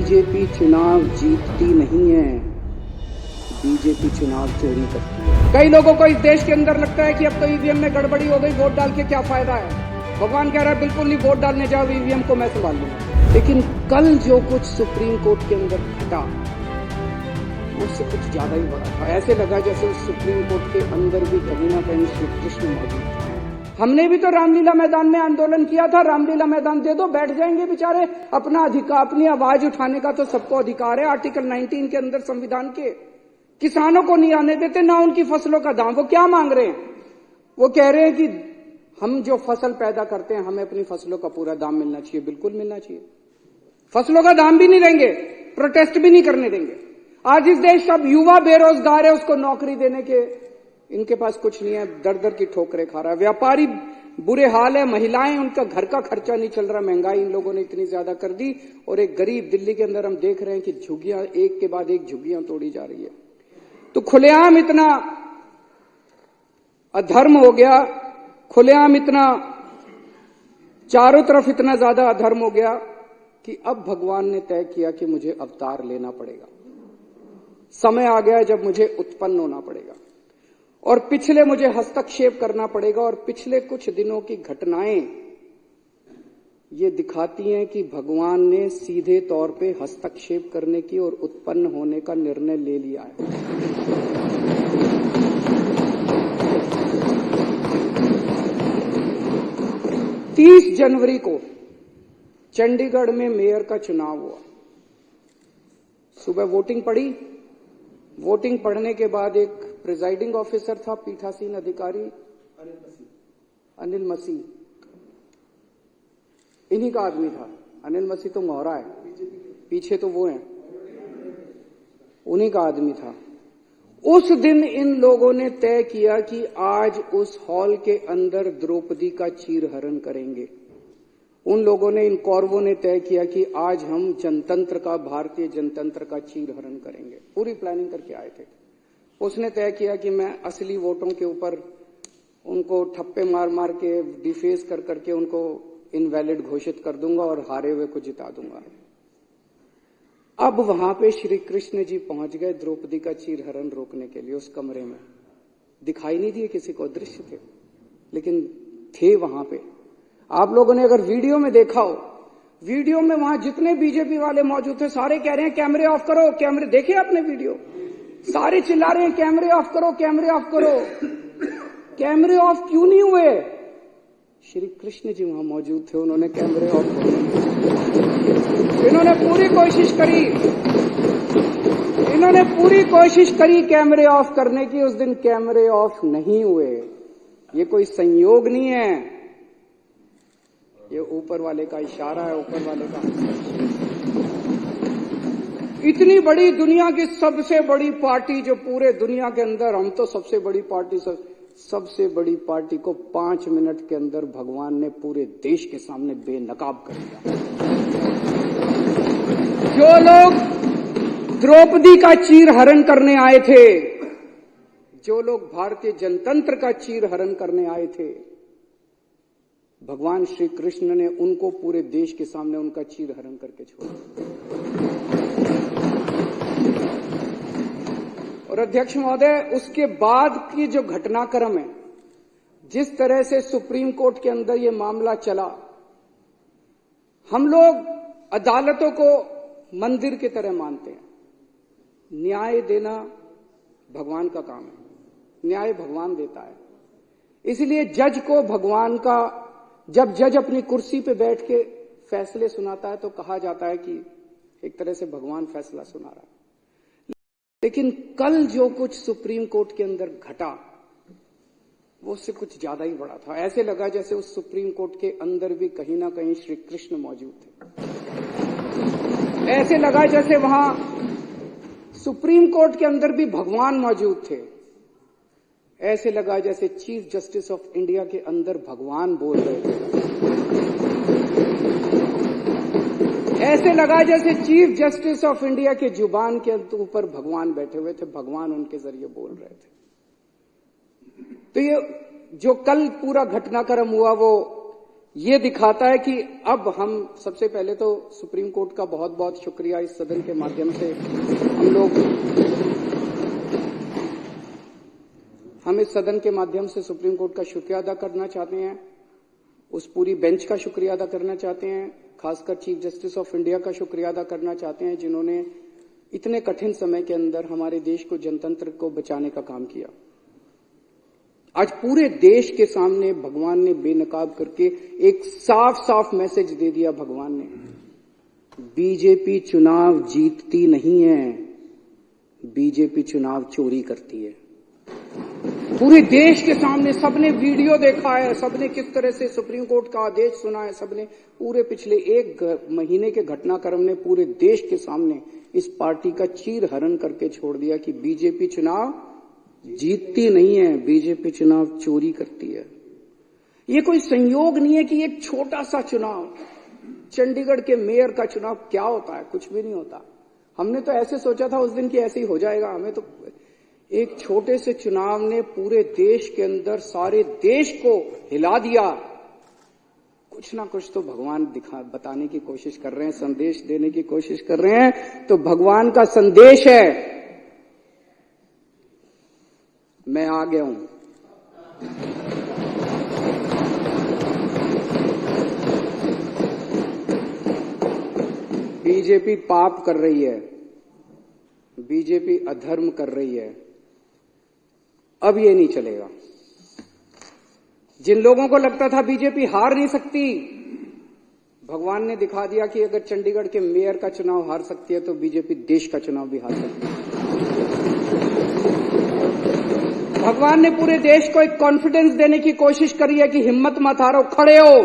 BJP चुनाव जीतती नहीं है, बीजेपी चुनाव चोरी करती है। कई लोगों को इस देश के अंदर लगता है कि अब तो ईवीएम में गड़बड़ी हो गई, वोट डाल के क्या फायदा है। भगवान कह रहा है बिल्कुल नहीं, वोट डालने जाओ, ईवीएम को मैं संभाल लूंगा। लेकिन कल जो कुछ सुप्रीम कोर्ट के अंदर घटा उससे कुछ ज्यादा ही बड़ा था। ऐसे लगा जैसे उस सुप्रीम कोर्ट के अंदर भी कहीं ना कहीं श्री कृष्ण मौजूद थे। हमने भी तो रामलीला मैदान में आंदोलन किया था, रामलीला मैदान दे दो, बैठ जाएंगे बेचारे। अपना अधिकार, अपनी आवाज उठाने का तो सबको अधिकार है। आर्टिकल 19 के अंदर संविधान के किसानों को नहीं आने देते, ना उनकी फसलों का दाम। वो क्या मांग रहे हैं? वो कह रहे हैं कि हम जो फसल पैदा करते हैं हमें अपनी फसलों का पूरा दाम मिलना चाहिए। बिल्कुल मिलना चाहिए। फसलों का दाम भी नहीं देंगे, प्रोटेस्ट भी नहीं करने देंगे। आज इस देश का युवा बेरोजगार है, उसको नौकरी देने के इनके पास कुछ नहीं है, दर दर की ठोकरें खा रहा है। व्यापारी बुरे हाल है, महिलाएं, उनका घर का खर्चा नहीं चल रहा। महंगाई इन लोगों ने इतनी ज्यादा कर दी। और एक गरीब दिल्ली के अंदर हम देख रहे हैं कि झुग्गियां एक के बाद एक झुग्गियां तोड़ी जा रही है। तो खुलेआम इतना अधर्म हो गया, खुलेआम इतना चारों तरफ इतना ज्यादा अधर्म हो गया कि अब भगवान ने तय किया कि मुझे अवतार लेना पड़ेगा। समय आ गया जब मुझे उत्पन्न होना पड़ेगा और पिछले मुझे हस्तक्षेप करना पड़ेगा। और पिछले कुछ दिनों की घटनाएं ये दिखाती हैं कि भगवान ने सीधे तौर पे हस्तक्षेप करने की और उत्पन्न होने का निर्णय ले लिया है। 30 जनवरी को चंडीगढ़ में मेयर का चुनाव हुआ। सुबह वोटिंग पड़ी। वोटिंग पढ़ने के बाद एक प्रिजाइडिंग ऑफिसर था, पीठासीन अधिकारी अनिल मसीह, इन्हीं का आदमी था। अनिल मसीह तो मोहरा है, पीछे तो वो हैं, उन्हीं का आदमी था। उस दिन इन लोगों ने तय किया कि आज उस हॉल के अंदर द्रौपदी का चीरहरण करेंगे। उन लोगों ने, इन कौरवों ने तय किया कि आज हम जनतंत्र का, भारतीय जनतंत्र का चीरहरण करेंगे। पूरी प्लानिंग करके आए थे। उसने तय किया कि मैं असली वोटों के ऊपर उनको ठप्पे मार मार के, डिफेस कर करके उनको इनवैलिड घोषित कर दूंगा और हारे हुए को जिता दूंगा। अब वहां पे श्री कृष्ण जी पहुंच गए द्रौपदी का चीरहरण रोकने के लिए। उस कमरे में दिखाई नहीं दिए किसी को, दृश्य थे, लेकिन थे वहां पे। आप लोगों ने अगर वीडियो में देखा हो, वीडियो में वहां जितने बीजेपी वाले मौजूद थे सारे कह रहे हैं कैमरे ऑफ करो, कैमरे। देखे आपने वीडियो? सारे चिल्ला रहे हैं कैमरे ऑफ करो, कैमरे ऑफ करो। कैमरे ऑफ क्यों नहीं हुए? श्री कृष्ण जी वहां मौजूद थे, उन्होंने कैमरे ऑफ किए। इन्होंने पूरी कोशिश करी कैमरे ऑफ करने की। उस दिन कैमरे ऑफ नहीं हुए। ये कोई संयोग नहीं है, ये ऊपर वाले का इशारा है, ऊपर वाले का। इतनी बड़ी दुनिया की सबसे बड़ी पार्टी जो पूरे दुनिया के अंदर, हम तो सबसे बड़ी पार्टी, सबसे बड़ी पार्टी को 5 मिनट के अंदर भगवान ने पूरे देश के सामने बेनकाब कर दिया। जो लोग द्रौपदी का चीरहरण करने आए थे, जो लोग भारतीय जनतंत्र का चीरहरण करने आए थे, भगवान श्री कृष्ण ने उनको पूरे देश के सामने उनका चीरहरण करके छोड़ा। और अध्यक्ष महोदय, उसके बाद की जो घटनाक्रम है, जिस तरह से सुप्रीम कोर्ट के अंदर ये मामला चला, हम लोग अदालतों को मंदिर की तरह मानते हैं। न्याय देना भगवान का काम है, न्याय भगवान देता है। इसलिए जज को भगवान का, जब जज अपनी कुर्सी पे बैठ के फैसले सुनाता है तो कहा जाता है कि एक तरह से भगवान फैसला सुना रहा है। लेकिन कल जो कुछ सुप्रीम कोर्ट के अंदर घटा वो उससे कुछ ज्यादा ही बड़ा था। ऐसे लगा जैसे उस सुप्रीम कोर्ट के अंदर भी कहीं ना कहीं श्री कृष्ण मौजूद थे। ऐसे लगा जैसे वहां सुप्रीम कोर्ट के अंदर भी भगवान मौजूद थे। ऐसे लगा जैसे चीफ जस्टिस ऑफ इंडिया के अंदर भगवान बोल रहे थे। ऐसे लगा जैसे चीफ जस्टिस ऑफ इंडिया के जुबान के ऊपर भगवान बैठे हुए थे, भगवान उनके जरिए बोल रहे थे। तो ये जो कल पूरा घटनाक्रम हुआ वो ये दिखाता है कि अब हम सबसे पहले तो सुप्रीम कोर्ट का बहुत बहुत शुक्रिया, इस सदन के माध्यम से हम इस सदन के माध्यम से सुप्रीम कोर्ट का शुक्रिया अदा करना चाहते हैं, उस पूरी बेंच का शुक्रिया अदा करना चाहते हैं, खासकर चीफ जस्टिस ऑफ इंडिया का शुक्रिया अदा करना चाहते हैं, जिन्होंने इतने कठिन समय के अंदर हमारे देश को, जनतंत्र को बचाने का काम किया। आज पूरे देश के सामने भगवान ने बेनकाब करके एक साफ साफ मैसेज दे दिया। भगवान ने, बीजेपी चुनाव जीतती नहीं है, बीजेपी चुनाव चोरी करती है। पूरे देश के सामने सबने वीडियो देखा है, सबने किस तरह से सुप्रीम कोर्ट का आदेश सुना है, सबने पूरे पिछले एक महीने के घटनाक्रम ने पूरे देश के सामने इस पार्टी का चीरहरण करके छोड़ दिया कि बीजेपी चुनाव जीतती नहीं है, बीजेपी चुनाव चोरी करती है। ये कोई संयोग नहीं है कि एक छोटा सा चुनाव, चंडीगढ़ के मेयर का चुनाव क्या होता है, कुछ भी नहीं होता। हमने तो ऐसे सोचा था उस दिन कि ऐसे ही हो जाएगा, हमें तो एक छोटे से चुनाव ने पूरे देश के अंदर सारे देश को हिला दिया। कुछ ना कुछ तो भगवान बताने की कोशिश कर रहे हैं, संदेश देने की कोशिश कर रहे हैं, तो भगवान का संदेश है, मैं आ गया हूं। बीजेपी पाप कर रही है, बीजेपी अधर्म कर रही है, अब ये नहीं चलेगा। जिन लोगों को लगता था बीजेपी हार नहीं सकती, भगवान ने दिखा दिया कि अगर चंडीगढ़ के मेयर का चुनाव हार सकती है तो बीजेपी देश का चुनाव भी हार सकती है। भगवान ने पूरे देश को एक कॉन्फिडेंस देने की कोशिश करी है कि हिम्मत मत हारो, खड़े हो,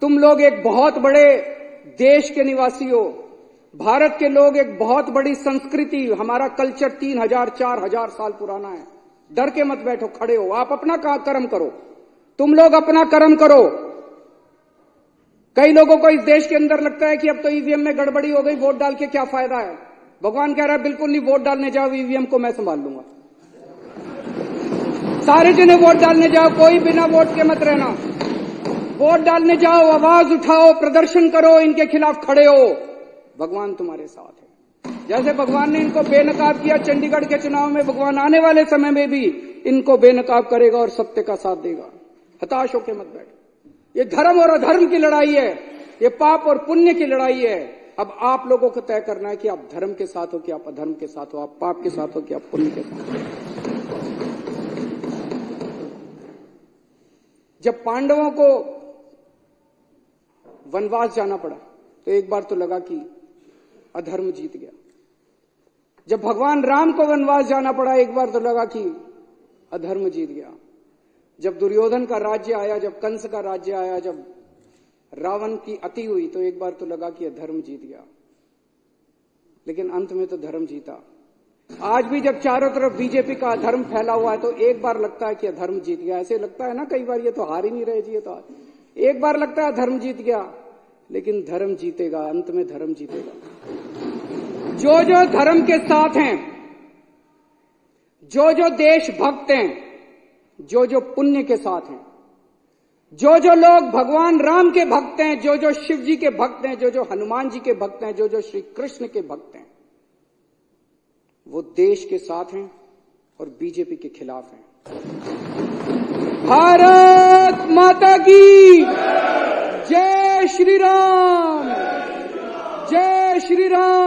तुम लोग एक बहुत बड़े देश के निवासी हो, भारत के लोग एक बहुत बड़ी संस्कृति, हमारा कल्चर 3000 4000 साल पुराना है, डर के मत बैठो, खड़े हो, आप अपना कर्म करो, तुम लोग अपना कर्म करो। कई लोगों को इस देश के अंदर लगता है कि अब तो ईवीएम में गड़बड़ी हो गई, वोट डाल के क्या फायदा है। भगवान कह रहा है बिल्कुल नहीं, वोट डालने जाओ, ईवीएम को मैं संभाल लूंगा। सारे जने वोट डालने जाओ, कोई बिना वोट के मत रहना, वोट डालने जाओ, आवाज उठाओ, प्रदर्शन करो, इनके खिलाफ खड़े हो, भगवान तुम्हारे साथ है। जैसे भगवान ने इनको बेनकाब किया चंडीगढ़ के चुनाव में, भगवान आने वाले समय में भी इनको बेनकाब करेगा और सत्य का साथ देगा। हताश होकर मत बैठो। ये धर्म और अधर्म की लड़ाई है, ये पाप और पुण्य की लड़ाई है। अब आप लोगों को तय करना है कि आप धर्म के साथ हो कि आप अधर्म के साथ हो, आप पाप के साथ हो कि आप पुण्य के साथ हो। जब पांडवों को वनवास जाना पड़ा तो एक बार तो लगा कि अधर्म जीत गया। जब भगवान राम को वनवास जाना पड़ा एक बार तो लगा कि अधर्म जीत गया। जब दुर्योधन का राज्य आया, जब कंस का राज्य आया, जब रावण की अति हुई तो एक बार तो लगा कि अधर्म जीत गया, लेकिन अंत में तो धर्म जीता। आज भी जब चारों तरफ बीजेपी का अधर्म फैला हुआ है तो एक बार लगता है कि अधर्म जीत गया। ऐसे लगता है ना कई बार, ये तो हार ही नहीं रहे जी, ये तो एक बार लगता है धर्म जीत गया, लेकिन धर्म जीतेगा, अंत में धर्म जीतेगा। जो जो धर्म के साथ हैं, जो जो देशभक्त हैं, जो जो पुण्य के साथ हैं, जो जो लोग भगवान राम के भक्त हैं, जो जो शिव जी के भक्त हैं, जो जो हनुमान जी के भक्त हैं, जो जो श्री कृष्ण के भक्त हैं, वो देश के साथ हैं और बीजेपी के खिलाफ हैं। भारत माता की जय श्री राम, जय श्री राम।